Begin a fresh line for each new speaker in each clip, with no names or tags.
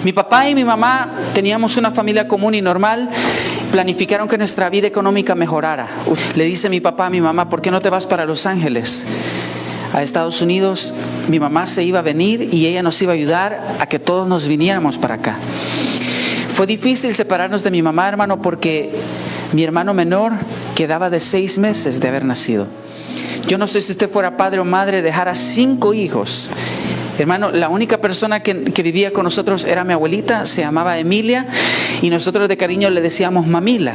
Mi papá y mi mamá teníamos una familia común y normal. Planificaron que nuestra vida económica mejorara. Le dice mi papá a mi mamá, ¿por qué no te vas para Los Ángeles, a Estados Unidos? Mi mamá se iba a venir y ella nos iba a ayudar a que todos nos viniéramos para acá. Fue difícil separarnos de mi mamá, hermano, porque mi hermano menor quedaba de 6 meses de haber nacido. Yo no sé si usted fuera padre o madre, dejara 5 hijos. Hermano, la única persona que vivía con nosotros era mi abuelita, se llamaba Emilia, y nosotros de cariño le decíamos Mamila.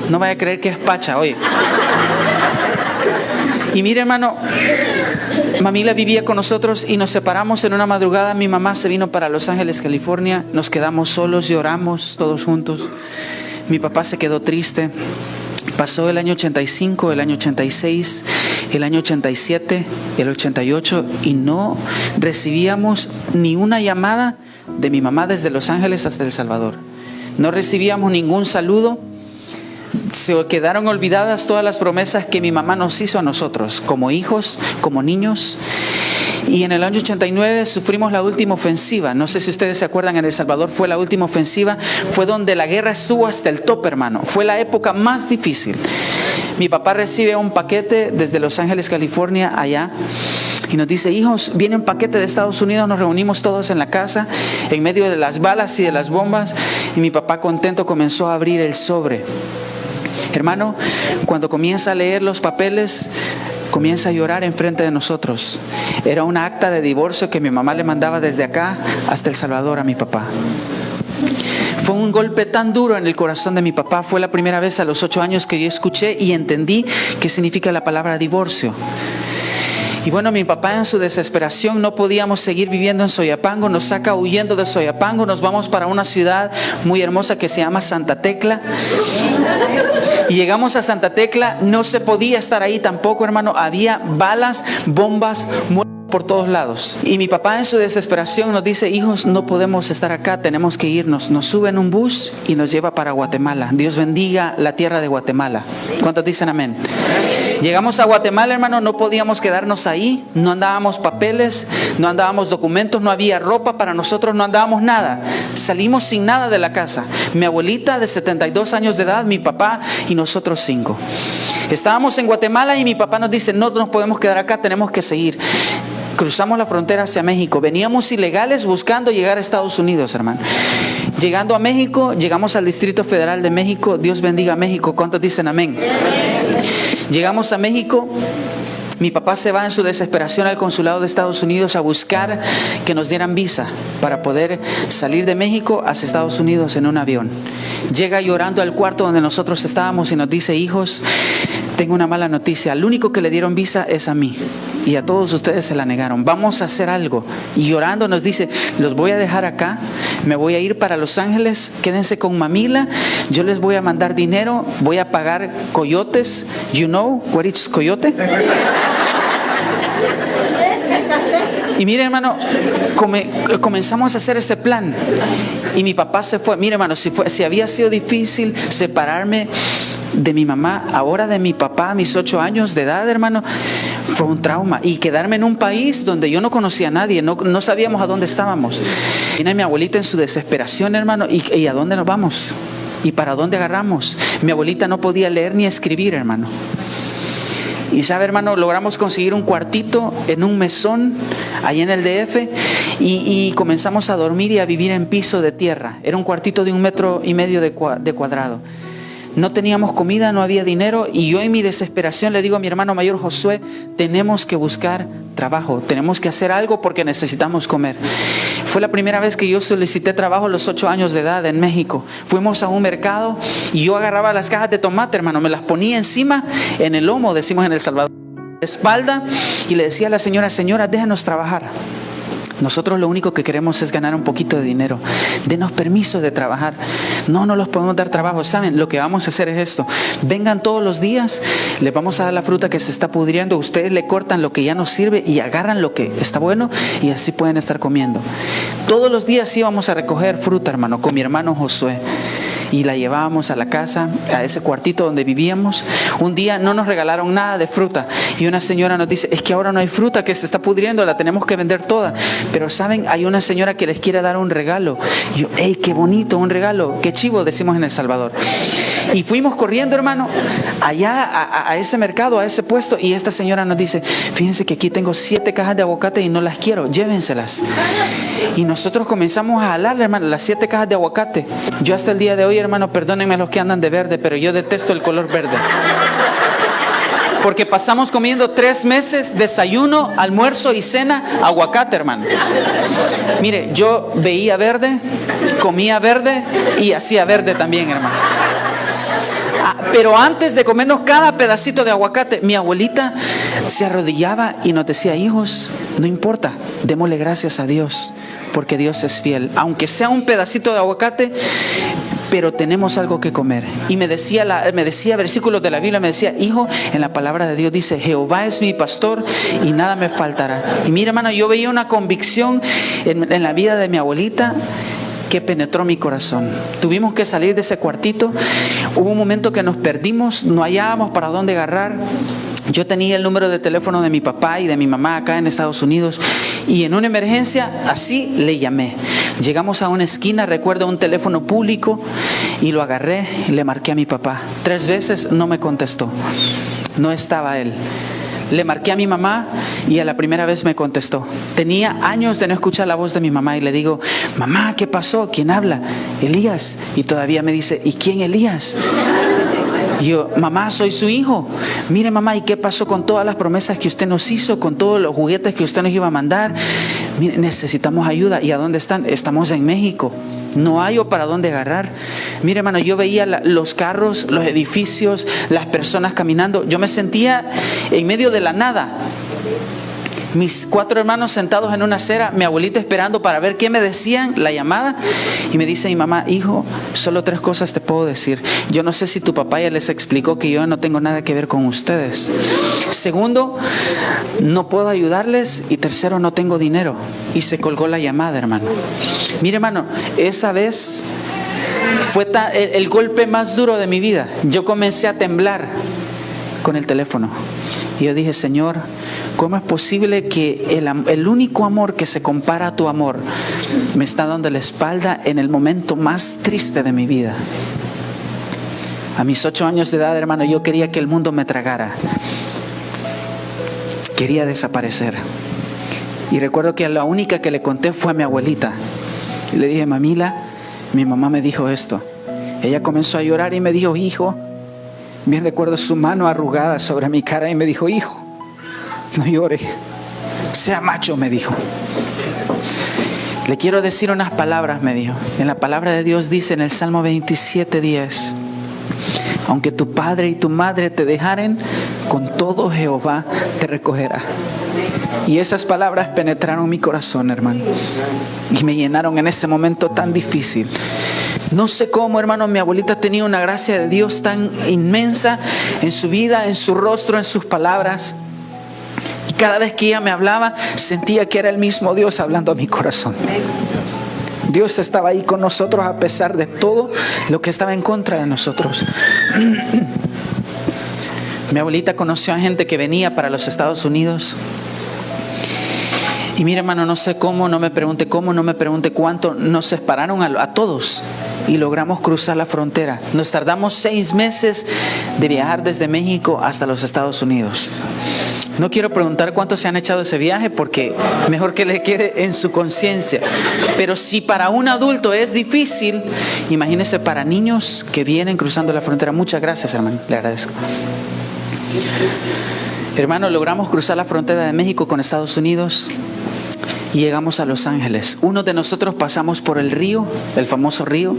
No vaya a creer que es Pacha, oye. Y mire, hermano, Mamila vivía con nosotros y nos separamos en una madrugada. Mi mamá se vino para Los Ángeles, California. Nos quedamos solos, lloramos todos juntos. Mi papá se quedó triste. Pasó el año 85, el año 86, el año 87, el 88 y no recibíamos ni una llamada de mi mamá desde Los Ángeles hasta El Salvador. No recibíamos ningún saludo. Se quedaron olvidadas todas las promesas que mi mamá nos hizo a nosotros, como hijos, como niños. Y en el año 89 sufrimos la última ofensiva. No sé si ustedes se acuerdan, en El Salvador fue la última ofensiva. Fue donde la guerra estuvo hasta el tope, hermano. Fue la época más difícil. Mi papá recibe un paquete desde Los Ángeles, California, allá. Y nos dice, hijos, viene un paquete de Estados Unidos. Nos reunimos todos en la casa, en medio de las balas y de las bombas. Y mi papá contento comenzó a abrir el sobre. Hermano, cuando comienza a leer los papeles, comienza a llorar enfrente de nosotros. Era una acta de divorcio que mi mamá le mandaba desde acá hasta El Salvador a mi papá. Fue un golpe tan duro en el corazón de mi papá. Fue la primera vez a los 8 años que yo escuché y entendí qué significa la palabra divorcio. Y bueno, mi papá en su desesperación, no podíamos seguir viviendo en Soyapango, nos saca huyendo de Soyapango, nos vamos para una ciudad muy hermosa que se llama Santa Tecla. Y llegamos a Santa Tecla, no se podía estar ahí tampoco, hermano, había balas, bombas, muertos por todos lados. Y mi papá en su desesperación nos dice, hijos, no podemos estar acá, tenemos que irnos. Nos sube en un bus y nos lleva para Guatemala. Dios bendiga la tierra de Guatemala. ¿Cuántos dicen amén? Llegamos a Guatemala, hermano, no podíamos quedarnos ahí, no andábamos papeles, no andábamos documentos, no había ropa para nosotros, no andábamos nada. Salimos sin nada de la casa. Mi abuelita de 72 años de edad, mi papá y nosotros 5. Estábamos en Guatemala y mi papá nos dice, no nos podemos quedar acá, tenemos que seguir. Cruzamos la frontera hacia México. Veníamos ilegales buscando llegar a Estados Unidos, hermano. Llegando a México, llegamos al Distrito Federal de México. Dios bendiga a México. ¿Cuántos dicen amén? Llegamos a México. Mi papá se va en su desesperación al consulado de Estados Unidos a buscar que nos dieran visa para poder salir de México hacia Estados Unidos en un avión. Llega llorando al cuarto donde nosotros estábamos y nos dice, hijos, tengo una mala noticia. Al único que le dieron visa es a mí. Y a todos ustedes se la negaron. Vamos a hacer algo. Y llorando nos dice, los voy a dejar acá, me voy a ir para Los Ángeles, quédense con Mamila, yo les voy a mandar dinero, voy a pagar coyotes. You know what is coyote? Y mire, hermano, comenzamos a hacer ese plan. Y mi papá se fue. Mire, hermano, si había sido difícil separarme de mi mamá, ahora de mi papá a mis 8 años de edad, hermano, fue un trauma. Y quedarme en un país donde yo no conocía a nadie, no sabíamos a dónde estábamos. Vine mi abuelita en su desesperación, hermano, ¿y a dónde nos vamos? ¿Y para dónde agarramos? Mi abuelita no podía leer ni escribir, hermano. Y sabe, hermano, logramos conseguir un cuartito en un mesón ahí en el DF y comenzamos a dormir y a vivir en piso de tierra. Era un cuartito de 1,5 metros de cuadrado. No teníamos comida, no había dinero y yo en mi desesperación le digo a mi hermano mayor Josué, tenemos que buscar trabajo, tenemos que hacer algo porque necesitamos comer. Fue la primera vez que yo solicité trabajo a los 8 años de edad en México. Fuimos a un mercado y yo agarraba las cajas de tomate, hermano, me las ponía encima, en el lomo, decimos en El Salvador, espalda, y le decía a la señora, déjenos trabajar. Nosotros lo único que queremos es ganar un poquito de dinero. Denos permiso de trabajar. No los podemos dar trabajo. ¿Saben? Lo que vamos a hacer es esto. Vengan todos los días, les vamos a dar la fruta que se está pudriendo. Ustedes le cortan lo que ya no sirve y agarran lo que está bueno y así pueden estar comiendo. Todos los días íbamos a recoger fruta, hermano, con mi hermano Josué. y la llevábamos a la casa, a ese cuartito donde vivíamos. Un día no nos regalaron nada de fruta y una señora nos dice, es que ahora no hay fruta, que se está pudriendo, la tenemos que vender toda. Pero saben, hay una señora que les quiere dar un regalo. Y yo, ¡hey, qué bonito, un regalo! ¡Qué chivo!, decimos en El Salvador. Y fuimos corriendo, hermano, allá a ese mercado, a ese puesto, y esta señora nos dice, fíjense que aquí tengo 7 cajas de aguacate y no las quiero, llévenselas. Y nosotros comenzamos a jalarle, hermano, las 7 cajas de aguacate. Yo hasta el día de hoy, hermano, perdónenme los que andan de verde, pero yo detesto el color verde. Porque pasamos comiendo 3 meses, desayuno, almuerzo y cena, aguacate, hermano. Mire, yo veía verde, comía verde y hacía verde también, hermano. Pero antes de comernos cada pedacito de aguacate, mi abuelita se arrodillaba y nos decía, hijos, no importa, démosle gracias a Dios, porque Dios es fiel. Aunque sea un pedacito de aguacate, pero tenemos algo que comer. Y me decía versículos de la Biblia, me decía, hijo, en la palabra de Dios dice, Jehová es mi pastor y nada me faltará. Y mira, hermano, yo veía una convicción en la vida de mi abuelita que penetró mi corazón. Tuvimos que salir de ese cuartito. Hubo un momento que nos perdimos, no hallábamos para dónde agarrar. Yo tenía el número de teléfono de mi papá y de mi mamá acá en Estados Unidos, y en una emergencia así le llamé. Llegamos a una esquina, recuerdo un teléfono público, y lo agarré y le marqué a mi papá. 3 veces no me contestó, no estaba él. Le marqué a mi mamá y a la primera vez me contestó. Tenía años de no escuchar la voz de mi mamá y le digo, mamá, ¿qué pasó? ¿Quién habla? Elías. Y todavía me dice, ¿y quién Elías? Y yo, mamá, soy su hijo. Mire, mamá, ¿y qué pasó con todas las promesas que usted nos hizo? Con todos los juguetes que usted nos iba a mandar. Mire, necesitamos ayuda. ¿Y a dónde están? Estamos en México. No hay para dónde agarrar. Mire, hermano, yo veía los carros, los edificios, las personas caminando. Yo me sentía en medio de la nada. Mis 4 hermanos sentados en una acera, mi abuelita esperando para ver qué me decían, la llamada. Y me dice mi mamá, hijo, solo 3 cosas te puedo decir. Yo no sé si tu papá ya les explicó que yo no tengo nada que ver con ustedes. Segundo, no puedo ayudarles. Y tercero, no tengo dinero. Y se colgó la llamada, hermano. Mire, hermano, esa vez fue el golpe más duro de mi vida. Yo comencé a temblar con el teléfono. Y yo dije, Señor, ¿cómo es posible que el único amor que se compara a tu amor me está dando la espalda en el momento más triste de mi vida? A mis 8 años de edad, hermano, yo quería que el mundo me tragara. Quería desaparecer. Y recuerdo que la única que le conté fue a mi abuelita. Y le dije, mamila, mi mamá me dijo esto. Ella comenzó a llorar y me dijo, hijo, bien recuerdo su mano arrugada sobre mi cara y me dijo, hijo, no llore, sea macho, me dijo. Le quiero decir unas palabras, me dijo. En la palabra de Dios dice en el Salmo 27:10, aunque tu padre y tu madre te dejaren, con todo Jehová te recogerá. Y esas palabras penetraron mi corazón, hermano, y me llenaron en ese momento tan difícil. No sé cómo, hermano, mi abuelita tenía una gracia de Dios tan inmensa en su vida, en su rostro, en sus palabras. Y cada vez que ella me hablaba, sentía que era el mismo Dios hablando a mi corazón. Dios estaba ahí con nosotros a pesar de todo lo que estaba en contra de nosotros. Mi abuelita conoció a gente que venía para los Estados Unidos. Y mire, hermano, no sé cómo, no me pregunte cómo, no me pregunte cuánto, nos separaron a todos y logramos cruzar la frontera. Nos tardamos 6 meses de viajar desde México hasta los Estados Unidos. No quiero preguntar cuántos se han echado ese viaje porque mejor que le quede en su conciencia. Pero si para un adulto es difícil, imagínese para niños que vienen cruzando la frontera. Muchas gracias, hermano, le agradezco. Hermano, logramos cruzar la frontera de México con Estados Unidos. Y llegamos a Los Ángeles. Unos de nosotros pasamos por el río, el famoso río.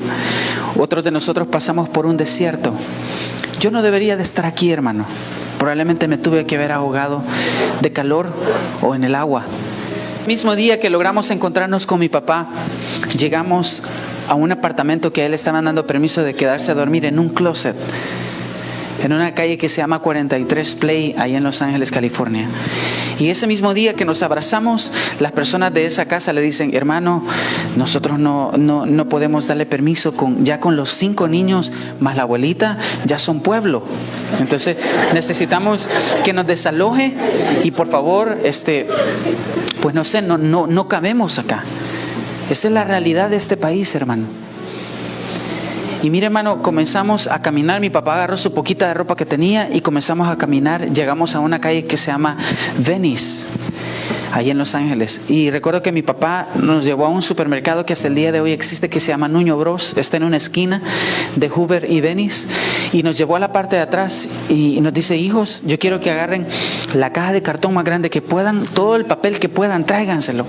Otros de nosotros pasamos por un desierto. Yo no debería de estar aquí, hermano. Probablemente me tuve que haber ahogado de calor o en el agua. El mismo día que logramos encontrarnos con mi papá, llegamos a un apartamento que a él estaban dando permiso de quedarse a dormir en un closet. en una calle que se llama 43 Play, ahí en Los Ángeles, California. Y ese mismo día que nos abrazamos, las personas de esa casa le dicen: hermano, nosotros no podemos darle permiso, ya con los 5 niños más la abuelita, ya son pueblo. Entonces necesitamos que nos desaloje y por favor, pues no sé, no cabemos acá. Esa es la realidad de este país, hermano. Y mire, hermano, comenzamos a caminar. Mi papá agarró su poquita de ropa que tenía y comenzamos a caminar. Llegamos a una calle que se llama Venice, ahí en Los Ángeles. Y recuerdo que mi papá nos llevó a un supermercado que hasta el día de hoy existe, que se llama Nuño Bros. Está en una esquina de Hoover y Venice. Y nos llevó a la parte de atrás y nos dice: hijos, yo quiero que agarren la caja de cartón más grande que puedan, todo el papel que puedan, tráiganselo.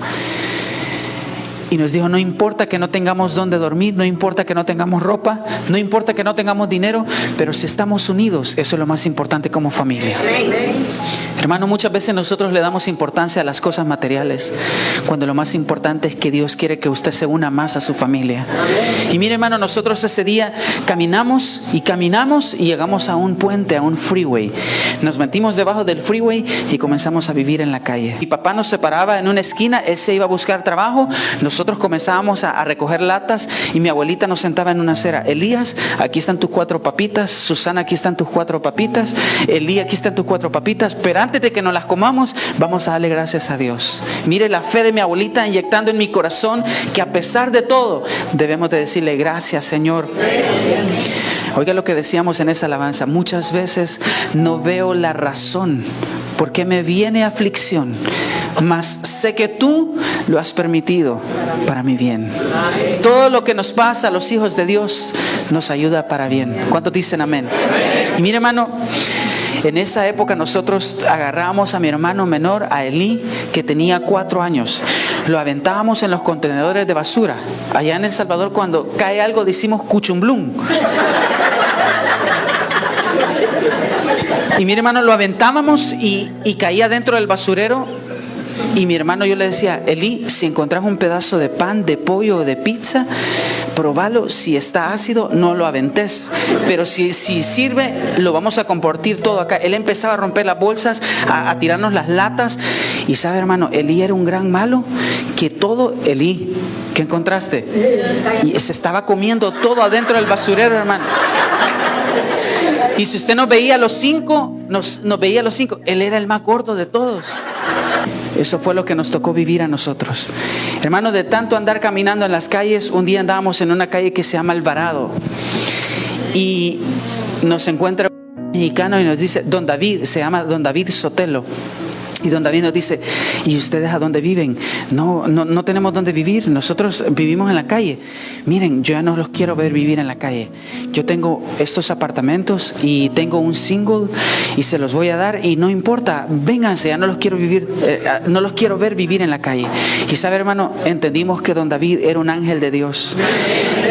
Y nos dijo: no importa que no tengamos dónde dormir, no importa que no tengamos ropa, no importa que no tengamos dinero, pero si estamos unidos, eso es lo más importante como familia. Hermano, muchas veces nosotros le damos importancia a las cosas materiales, cuando lo más importante es que Dios quiere que usted se una más a su familia. Y mire, hermano, nosotros ese día caminamos y llegamos a un puente, a un freeway. Nos metimos debajo del freeway y comenzamos a vivir en la calle. Mi papá nos separaba en una esquina, él se iba a buscar trabajo, nosotros comenzábamos a recoger latas y mi abuelita nos sentaba en una acera: Elías, aquí están tus 4 papitas, Susana, aquí están tus 4 papitas, Elí, aquí están tus 4 papitas, pero antes de que nos las comamos, vamos a darle gracias a Dios. Mire la fe de mi abuelita inyectando en mi corazón que a pesar de todo, debemos de decirle: gracias, Señor. Oiga lo que decíamos en esa alabanza: muchas veces no veo la razón porque me viene aflicción, mas sé que tú lo has permitido para mi bien. Todo lo que nos pasa a los hijos de Dios nos ayuda para bien. ¿Cuántos dicen amén? Y mire, hermano, en esa época nosotros agarrábamos a mi hermano menor, a Elí, que tenía 4 años. Lo aventábamos en los contenedores de basura. Allá en El Salvador, cuando cae algo, decimos cuchumblum. Y mi hermano lo aventábamos y caía dentro del basurero. Y mi hermano, yo le decía: Elí, si encontrás un pedazo de pan, de pollo o de pizza, probalo. Si está ácido, no lo aventes. Pero si sirve, lo vamos a compartir todo acá. Él empezaba a romper las bolsas, a tirarnos las latas. Y sabe, hermano, Elí era un gran malo, que todo, Elí, ¿qué encontraste? Y se estaba comiendo todo adentro del basurero, hermano. Y si usted nos veía a los 5, nos veía a los 5, él era el más gordo de todos. Eso fue lo que nos tocó vivir a nosotros. Hermano, de tanto andar caminando en las calles, un día andábamos en una calle que se llama Alvarado. Y nos encuentra un mexicano y nos dice: Don David, se llama Don David Sotelo. Y don David nos dice: ¿y ustedes a dónde viven? No tenemos dónde vivir, nosotros vivimos en la calle. Miren, yo ya no los quiero ver vivir en la calle. Yo tengo estos apartamentos y tengo un single y se los voy a dar, y no importa, vénganse, ya no los quiero ver vivir en la calle. Y sabe, hermano, entendimos que don David era un ángel de Dios,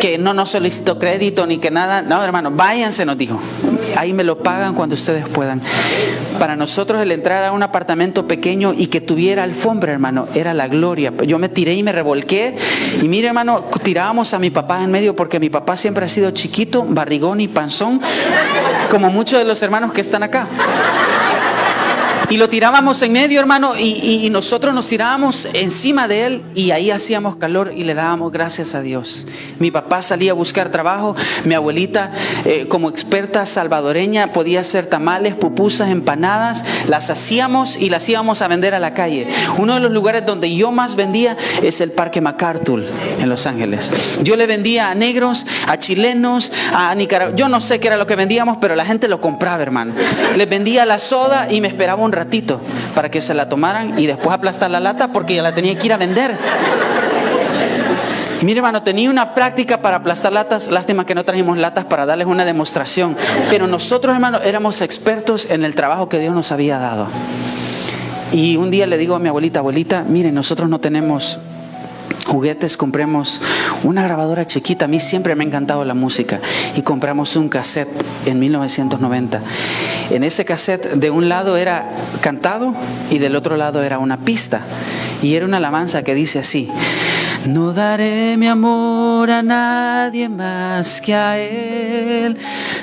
que no nos solicitó crédito ni que nada. No, hermano, váyanse, nos dijo. Ahí me lo pagan cuando ustedes puedan. Para nosotros el entrar a un apartamento pequeño y que tuviera alfombra, hermano, era la gloria. Yo me tiré y me revolqué. Y mire, hermano, tirábamos a mi papá en medio, porque mi papá siempre ha sido chiquito, barrigón y panzón, como muchos de los hermanos que están acá. Y lo tirábamos en medio, hermano, y nosotros nos tirábamos encima de él, y ahí hacíamos calor y le dábamos gracias a Dios. Mi papá salía a buscar trabajo. Mi abuelita, como experta salvadoreña, podía hacer tamales, pupusas, empanadas. Las hacíamos y las íbamos a vender a la calle. Uno de los lugares donde yo más vendía es el Parque MacArthur en Los Ángeles. Yo le vendía a negros, a chilenos, a Nicaragua. Yo no sé qué era lo que vendíamos, pero la gente lo compraba, hermano. Les vendía la soda y me esperaba un ratito para que se la tomaran y después aplastar la lata, porque ya la tenía que ir a vender. Mire, hermano, tenía una práctica para aplastar latas. Lástima que no trajimos latas para darles una demostración. Pero nosotros, hermano, éramos expertos en el trabajo que Dios nos había dado. Y un día le digo a mi abuelita: abuelita, mire, nosotros no tenemos juguetes, compremos una grabadora chiquita. A mí siempre me ha encantado la música, y compramos un cassette en 1990. En ese cassette, de un lado era cantado y del otro lado era una pista, y era una alabanza que dice así: No daré mi amor a nadie más que a Él.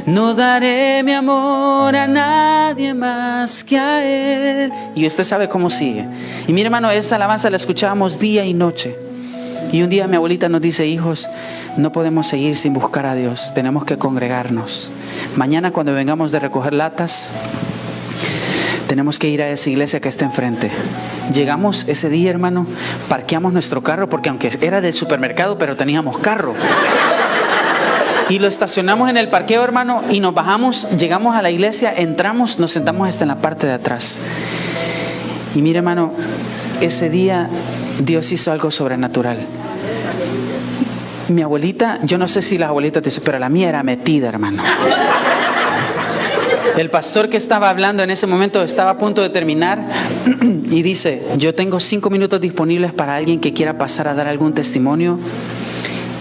No daré mi amor a nadie más que a Él. Y usted sabe cómo sigue. Y mire, hermano, esa alabanza la escuchábamos día y noche. Y un día mi abuelita nos dice: hijos, no podemos seguir sin buscar a Dios. Tenemos que congregarnos. Mañana, cuando vengamos de recoger latas, tenemos que ir a esa iglesia que está enfrente. Llegamos ese día, hermano, parqueamos nuestro carro, porque aunque era del supermercado, pero teníamos carro. Y lo estacionamos en el parqueo, hermano, y nos bajamos, llegamos a la iglesia, entramos, nos sentamos hasta en la parte de atrás. Y mire, hermano, ese día Dios hizo algo sobrenatural. Mi abuelita, yo no sé si las abuelitas te dicen, pero la mía era metida, hermano. El pastor que estaba hablando en ese momento estaba a punto de terminar y dice: yo tengo 5 minutos disponibles para alguien que quiera pasar a dar algún testimonio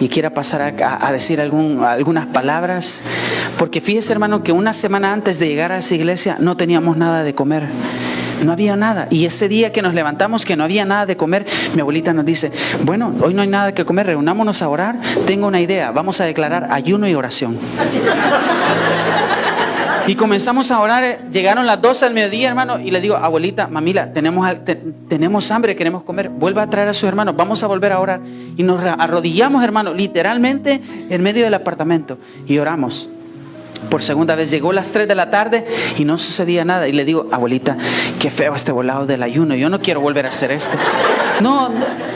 y quiera pasar a decir algunas palabras. Porque fíjese, hermano, que una semana antes de llegar a esa iglesia no teníamos nada de comer. No había nada. Y ese día que nos levantamos, que no había nada de comer, mi abuelita nos dice: bueno, hoy no hay nada que comer, reunámonos a orar. Tengo una idea, vamos a declarar ayuno y oración. Y comenzamos a orar. Llegaron las 12 del mediodía, hermano, y le digo: abuelita, mamila, tenemos hambre, queremos comer. Vuelva a traer a sus hermanos, vamos a volver a orar. Y nos arrodillamos, hermano, literalmente en medio del apartamento, y oramos. Por segunda vez llegó las 3 de la tarde y no sucedía nada. Y le digo: abuelita, qué feo este volado del ayuno. Yo no quiero volver a hacer esto.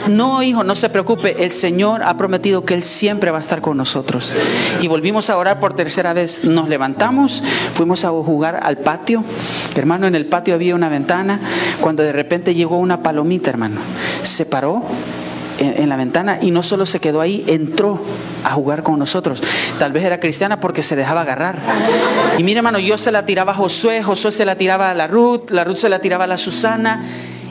No, hijo, no se preocupe. El Señor ha prometido que Él siempre va a estar con nosotros. Y volvimos a orar por tercera vez. Nos levantamos, fuimos a jugar al patio. Hermano, en el patio había una ventana. Cuando de repente llegó una palomita, hermano, se paró en la ventana y no solo se quedó ahí, entró a jugar con nosotros. Tal vez era cristiana porque se dejaba agarrar. Y mire, hermano, yo se la tiraba a Josué se la tiraba a la Ruth se la tiraba a la Susana.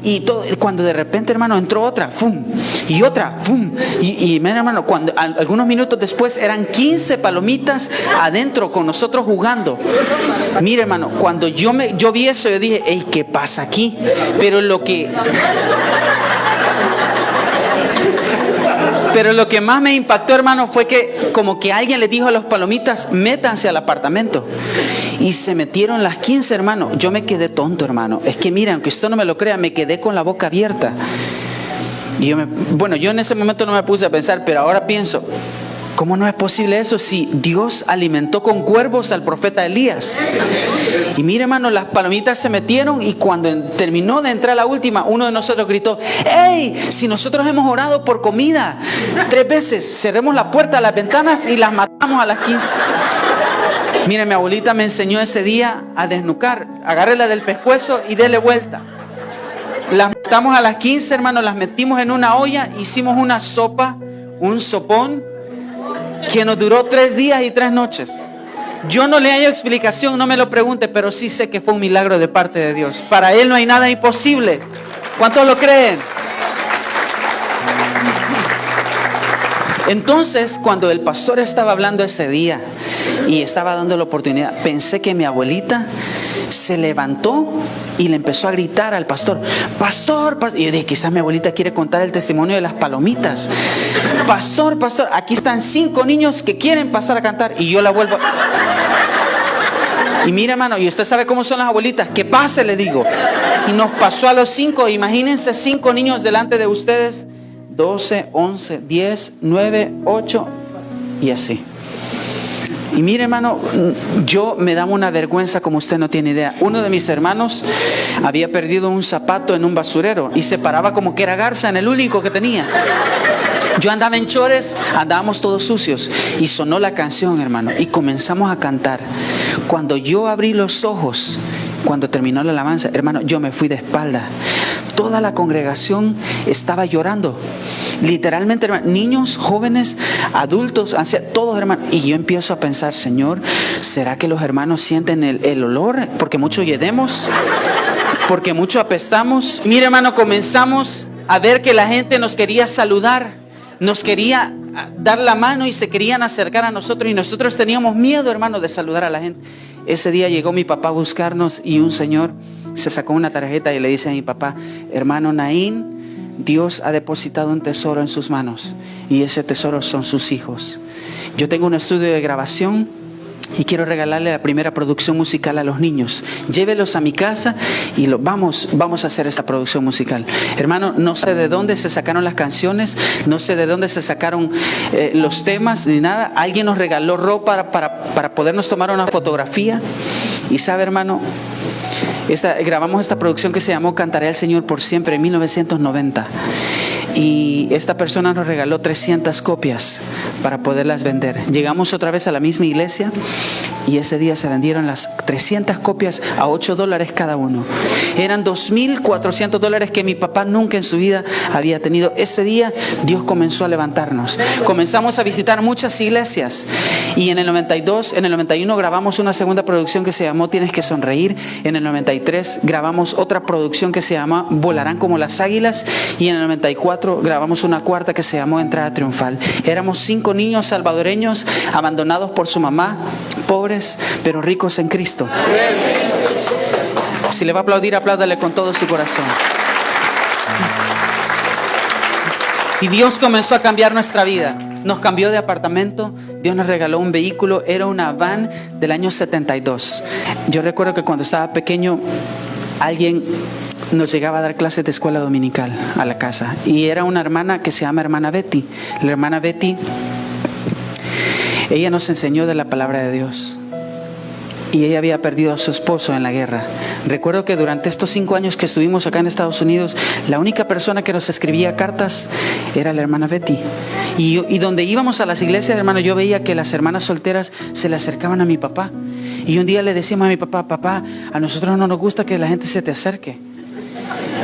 Y todo, cuando de repente, hermano, entró otra, ¡fum! Y otra, ¡fum! Y mira, hermano, cuando algunos minutos después eran 15 palomitas adentro con nosotros jugando. Mira, hermano, cuando yo vi eso, yo dije: ¡ey, qué pasa aquí! Pero lo que más me impactó, hermano, fue que como que alguien le dijo a los palomitas: métanse al apartamento. Y se metieron las 15, hermano. Yo me quedé tonto, hermano. Es que mira, aunque esto no me lo crea, me quedé con la boca abierta. Y yo en ese momento no me puse a pensar, pero ahora pienso: ¿cómo no es posible eso si Dios alimentó con cuervos al profeta Elías? Y mire, hermano, las palomitas se metieron, y cuando terminó de entrar la última, uno de nosotros gritó: ¡ey! Si nosotros hemos orado por comida 3 veces, cerremos la puerta, las ventanas y las matamos a las 15. Mire, mi abuelita me enseñó ese día a desnucar. Agárrela del pescuezo y dele vuelta. Las matamos a las 15, hermano, las metimos en una olla, hicimos una sopa, un sopón, que nos duró 3 días y 3 noches. Yo no le hallo explicación, no me lo pregunte, pero sí sé que fue un milagro de parte de Dios. Para Él no hay nada imposible. ¿Cuántos lo creen? Entonces, cuando el pastor estaba hablando ese día y estaba dando la oportunidad, pensé que mi abuelita se levantó y le empezó a gritar al pastor: pastor, pastor. Y yo dije: quizás mi abuelita quiere contar el testimonio de las palomitas. Pastor, pastor, aquí están 5 niños que quieren pasar a cantar. Y yo la vuelvo. Y mira, hermano, y usted sabe cómo son las abuelitas: que pase, le digo. Y nos pasó a los 5. Imagínense 5 niños delante de ustedes: 12, 11, 10, 9, 8 y así. Y mire, hermano, yo me daba una vergüenza como usted no tiene idea. Uno de mis hermanos había perdido un zapato en un basurero y se paraba como que era garza en el único que tenía. Yo andaba en chores, andábamos todos sucios, y sonó la canción, hermano, y comenzamos a cantar. Cuando yo abrí los ojos, cuando terminó la alabanza, hermano, yo me fui de espalda. Toda la congregación estaba llorando. Literalmente, hermano, niños, jóvenes, adultos, ancianos, todos, hermano. Y yo empiezo a pensar: Señor, ¿será que los hermanos sienten el olor? Porque mucho yedemos, porque mucho apestamos. Mira, hermano, comenzamos a ver que la gente nos quería saludar, nos quería dar la mano y se querían acercar a nosotros, y nosotros teníamos miedo, hermano, de saludar a la gente. Ese día llegó mi papá a buscarnos y un señor se sacó una tarjeta y le dice a mi papá: hermano Naín, Dios ha depositado un tesoro en sus manos y ese tesoro son sus hijos. Yo tengo un estudio de grabación y quiero regalarle la primera producción musical a los niños. Llévelos a mi casa y vamos a hacer esta producción musical. Hermano, no sé de dónde se sacaron las canciones, no sé de dónde se sacaron los temas ni nada. Alguien nos regaló ropa para podernos tomar una fotografía. Y sabe, hermano, grabamos esta producción que se llamó Cantaré al Señor por siempre en 1990. Y esta persona nos regaló 300 copias para poderlas vender. Llegamos otra vez a la misma iglesia y ese día se vendieron las 300 copias a $8 cada uno. Eran $2,400 que mi papá nunca en su vida había tenido. Ese día Dios comenzó a levantarnos. Comenzamos a visitar muchas iglesias y en el 92, en el 91 grabamos una segunda producción que se llamó Tienes que sonreír. En el 93 grabamos otra producción que se llama Volarán como las águilas y en el 94 grabamos una cuarta que se llamó Entrada Triunfal. Éramos 5 niños salvadoreños abandonados por su mamá, pobres pero ricos en Cristo. Si le va a aplaudir, apláudale con todo su corazón. Y Dios comenzó a cambiar nuestra vida. Nos cambió de apartamento, Dios nos regaló un vehículo, era una van del año 72. Yo recuerdo que cuando estaba pequeño, alguien nos llegaba a dar clases de escuela dominical a la casa. Y era una hermana que se llama hermana Betty. La hermana Betty, ella nos enseñó de la palabra de Dios. Y ella había perdido a su esposo en la guerra. Recuerdo que durante estos 5 años que estuvimos acá en Estados Unidos, la única persona que nos escribía cartas era la hermana Betty. Y donde íbamos a las iglesias, hermano, yo veía que las hermanas solteras se le acercaban a mi papá. Y un día le decíamos a mi papá: papá, a nosotros no nos gusta que la gente se te acerque.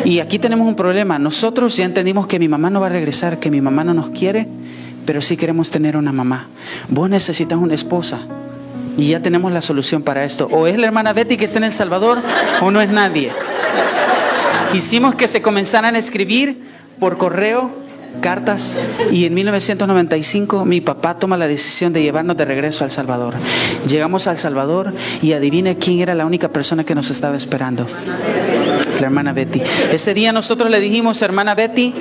Y aquí tenemos un problema. Nosotros ya entendimos que mi mamá no va a regresar, que mi mamá no nos quiere, pero sí queremos tener una mamá. Vos necesitas una esposa. Y ya tenemos la solución para esto. O es la hermana Betty que está en El Salvador, o no es nadie. Hicimos que se comenzaran a escribir por correo cartas, y en 1995 mi papá toma la decisión de llevarnos de regreso a El Salvador. Llegamos a El Salvador y adivine quién era la única persona que nos estaba esperando. La hermana Betty. Ese día nosotros le dijimos: hermana Betty,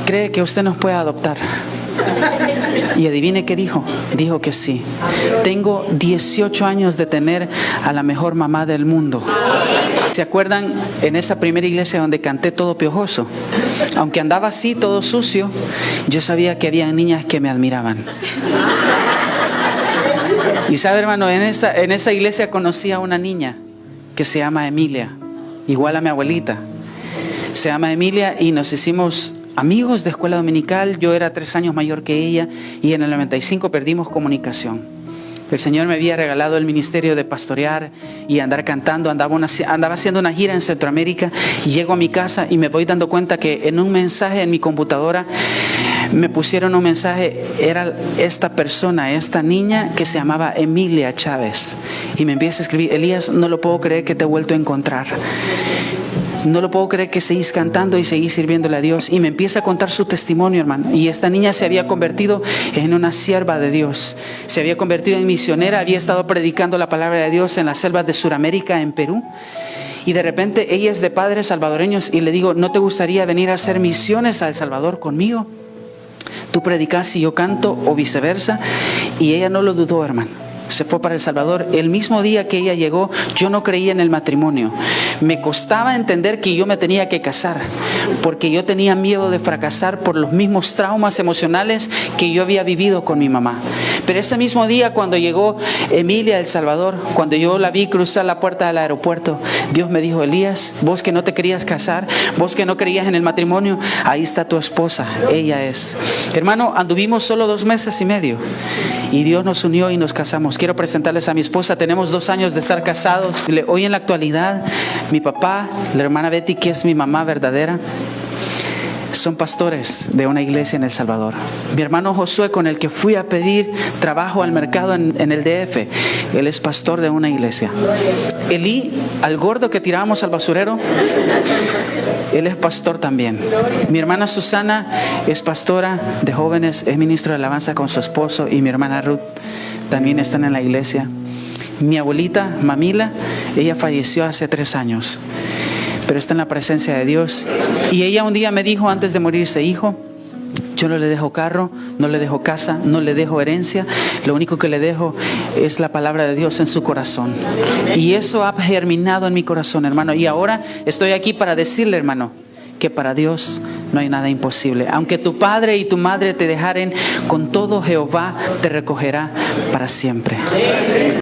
¿cree que usted nos puede adoptar? Y adivine qué dijo. Dijo que sí. Tengo 18 años de tener a la mejor mamá del mundo. ¿Se acuerdan en esa primera iglesia donde canté todo piojoso? Aunque andaba así, todo sucio, yo sabía que había niñas que me admiraban. Y sabe, hermano, en esa iglesia conocí a una niña que se llama Emilia, igual a mi abuelita. Se llama Emilia y nos hicimos amigos de escuela dominical. Yo era 3 años mayor que ella y en el 95 perdimos comunicación. El Señor me había regalado el ministerio de pastorear y andar cantando. Andaba haciendo una gira en Centroamérica y llego a mi casa y me voy dando cuenta que en un mensaje en mi computadora me pusieron un mensaje. Era esta persona, esta niña que se llamaba Emilia Chávez. Y me empieza a escribir: Elías, no lo puedo creer que te he vuelto a encontrar. No lo puedo creer que seguís cantando y seguís sirviéndole a Dios. Y me empieza a contar su testimonio, hermano. Y esta niña se había convertido en una sierva de Dios. Se había convertido en misionera. Había estado predicando la palabra de Dios en las selvas de Sudamérica, en Perú. Y de repente ella es de padres salvadoreños. Y le digo: ¿no te gustaría venir a hacer misiones a El Salvador conmigo? Tú predicas y yo canto, o viceversa. Y ella no lo dudó, hermano. Se fue para El Salvador. El mismo día que ella llegó, yo no creía en el matrimonio. Me costaba entender que yo me tenía que casar, porque yo tenía miedo de fracasar por los mismos traumas emocionales que yo había vivido con mi mamá. Pero ese mismo día, cuando llegó Emilia a El Salvador, cuando yo la vi cruzar la puerta del aeropuerto, Dios me dijo: Elías, vos que no te querías casar, vos que no creías en el matrimonio, ahí está tu esposa, ella es. Hermano, anduvimos solo 2 meses y medio y Dios nos unió y nos casamos. Quiero presentarles a mi esposa. Tenemos 2 años de estar casados. Hoy en la actualidad, mi papá, la hermana Betty, que es mi mamá verdadera, son pastores de una iglesia en El Salvador. Mi hermano Josué, con el que fui a pedir trabajo al mercado en el DF, él es pastor de una iglesia. Elí, al gordo que tirábamos al basurero, él es pastor también. Mi hermana Susana es pastora de jóvenes, es ministro de alabanza con su esposo, y mi hermana Ruth también están en la iglesia. Mi abuelita Mamila, ella falleció hace 3 años. pero está en la presencia de Dios. Y ella un día me dijo antes de morirse: hijo, yo no le dejo carro, no le dejo casa, no le dejo herencia. Lo único que le dejo es la palabra de Dios en su corazón. Y eso ha germinado en mi corazón, hermano. Y ahora estoy aquí para decirle, hermano, que para Dios no hay nada imposible. Aunque tu padre y tu madre te dejaren, con todo Jehová te recogerá para siempre.